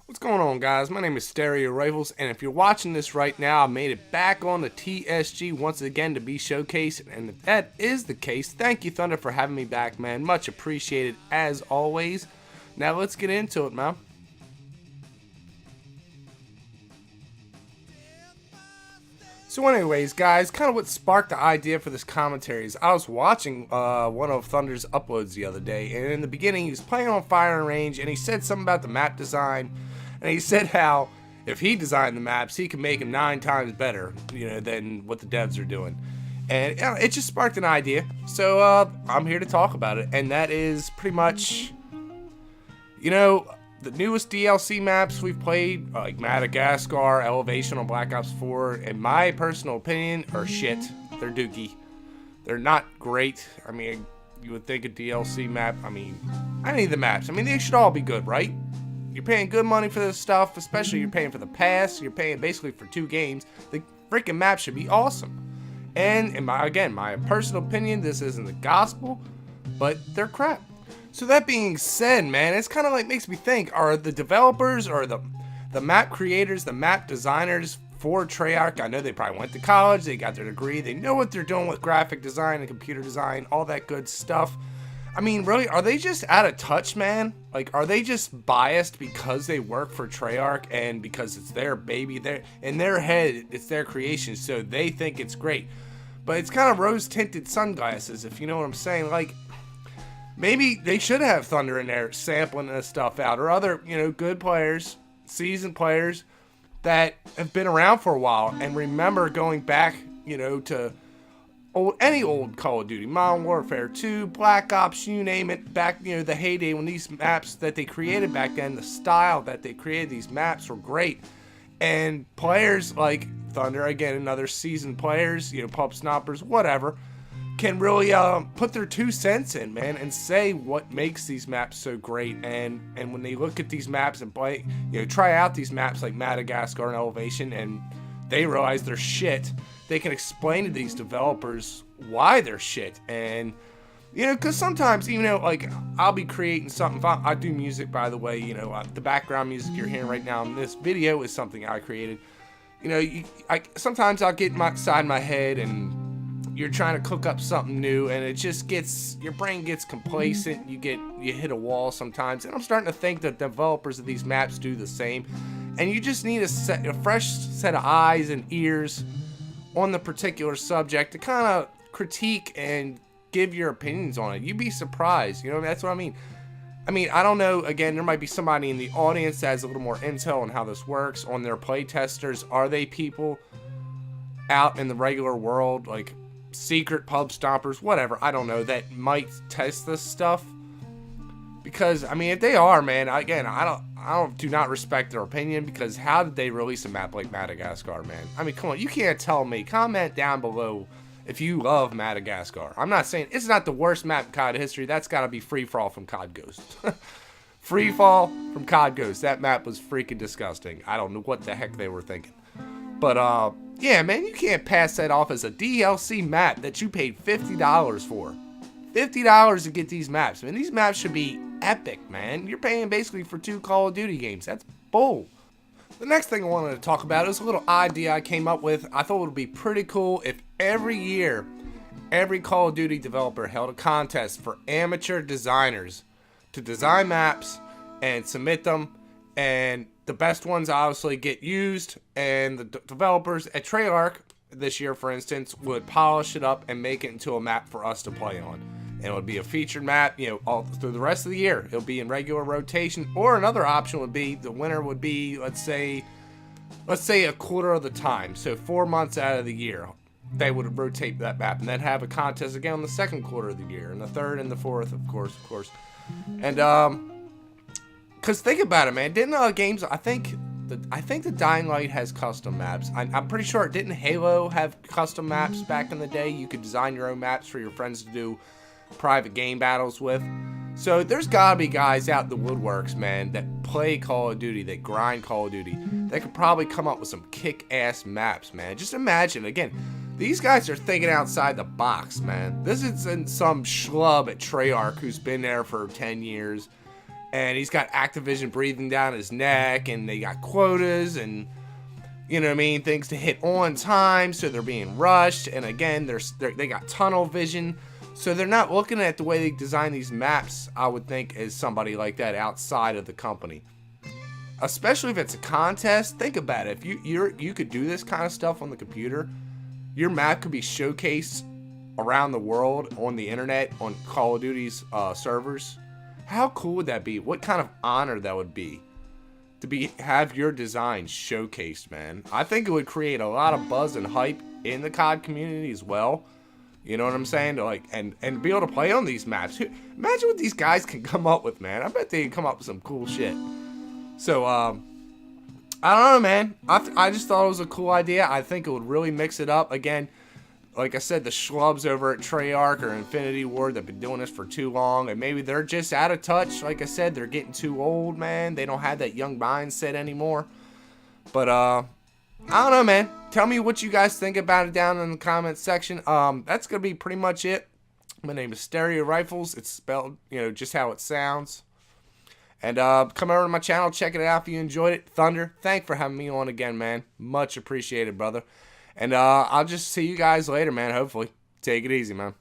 What's going on, guys? My name is Stereo Rifles, and if you're watching this right now, I made it back on the TSG once again to be showcased, and if that is the case, thank you, Thunder, for having me back, man. Much appreciated, as always. Now, let's get into it, man. So anyways, guys, kind of what sparked the idea for this commentary is I was watching one of Thunder's uploads the other day, and in the beginning he was playing on Fire and Range, and he said something about the map design, and he said how if he designed the maps, he could make them 9 times better, than what the devs are doing. And it just sparked an idea, so I'm here to talk about it, and that is pretty much, the newest DLC maps we've played, like Madagascar, Elevation on Black Ops 4, in my personal opinion, are shit. They're dookie. They're not great. I mean, you would think a DLC map, any of the maps, they should all be good, right? You're paying good money for this stuff, especially you're paying for the pass, you're paying basically for 2 games. The freaking map should be awesome. And in my personal opinion, this isn't the gospel, but they're crap. So that being said, man, it's kind of like makes me think, are the developers or the map creators, the map designers for Treyarch, I know they probably went to college, they got their degree, they know what they're doing with graphic design and computer design, all that good stuff. Really, are they just out of touch, man? Like, are they just biased because they work for Treyarch and because it's their baby, in their head, it's their creation, so they think it's great. But it's kind of rose-tinted sunglasses, if you know what I'm saying. Like, maybe they should have Thunder in there sampling this stuff out, or other, good players, seasoned players that have been around for a while and remember going back, to any old Call of Duty, Modern Warfare 2, Black Ops, you name it, back, the heyday when these maps that they created back then, the style that they created these maps were great. And players like Thunder, again, another seasoned players, pub snoppers, whatever, can really put their 2 cents in, man, and say what makes these maps so great. And when they look at these maps and play, try out these maps like Madagascar and Elevation, and they realize they're shit, they can explain to these developers why they're shit. And because sometimes, like, I'll be creating something. I do music, by the way. The background music you're hearing right now in this video is something I created. Sometimes I'll get inside my head and you're trying to cook up something new, and it just gets, your brain gets complacent. You hit a wall sometimes, and I'm starting to think that developers of these maps do the same. And you just need a fresh set of eyes and ears on the particular subject to kind of critique and give your opinions on it. You'd be surprised, that's what I mean. I don't know, again, there might be somebody in the audience that has a little more intel on how this works, on their play testers. Are they people out in the regular world, like secret pub stompers, whatever, I don't know, that might test this stuff? Because, if they are, man, again, I do not respect their opinion, because how did they release a map like Madagascar, man? Come on, you can't tell me. Comment down below if you love Madagascar. I'm not saying it's not the worst map in COD history. That's got to be Free Fall from COD Ghost. Free Fall from COD Ghost. That map was freaking disgusting. I don't know what the heck they were thinking. But, yeah, man, you can't pass that off as a DLC map that you paid $50 for. $50 to get these maps. These maps should be epic, man. You're paying basically for 2 Call of Duty games. That's bull. The next thing I wanted to talk about is a little idea I came up with. I thought it would be pretty cool if every year, every Call of Duty developer held a contest for amateur designers to design maps and submit them, and the best ones obviously get used, and the developers at Treyarch this year, for instance, would polish it up and make it into a map for us to play on. And it would be a featured map, all through the rest of the year. It'll be in regular rotation. Or another option would be, the winner would be, let's say a quarter of the time. So 4 months out of the year, they would rotate that map, and then have a contest again on the second quarter of the year, and the third and the fourth, of course. And because think about it, man, didn't games? I think the Dying Light has custom maps. I'm pretty sure, didn't Halo have custom maps back in the day? You could design your own maps for your friends to do private game battles with. So there's gotta be guys out in the woodworks, man, that play Call of Duty, that grind Call of Duty, that could probably come up with some kick-ass maps, man. Just imagine, again, these guys are thinking outside the box, man. This isn't some schlub at Treyarch who's been there for 10 years and he's got Activision breathing down his neck, and they got quotas and, you know what I mean, things to hit on time, so they're being rushed. And again, they got tunnel vision, so they're not looking at the way they design these maps, I would think, as somebody like that outside of the company. Especially if it's a contest. Think about it. If you could do this kind of stuff on the computer, your map could be showcased around the world on the internet on Call of Duty's servers. How cool would that be? What kind of honor that would be to have your design showcased, man. I think it would create a lot of buzz and hype in the COD community as well. You know what I'm saying? Like, and be able to play on these maps. Imagine what these guys can come up with, man. I bet they can come up with some cool shit. So, I don't know, man. I just thought it was a cool idea. I think it would really mix it up. Again, like I said, the schlubs over at Treyarch or Infinity Ward, they've been doing this for too long, and maybe they're just out of touch. Like I said, they're getting too old, man. They don't have that young mindset anymore. But, I don't know, man. Tell me what you guys think about it down in the comments section. That's going to be pretty much it. My name is Stereo Rifles. It's spelled, you know, just how it sounds. And come over to my channel, check it out if you enjoyed it. Thunder, thanks for having me on again, man. Much appreciated, brother. And I'll just see you guys later, man, hopefully. Take it easy, man.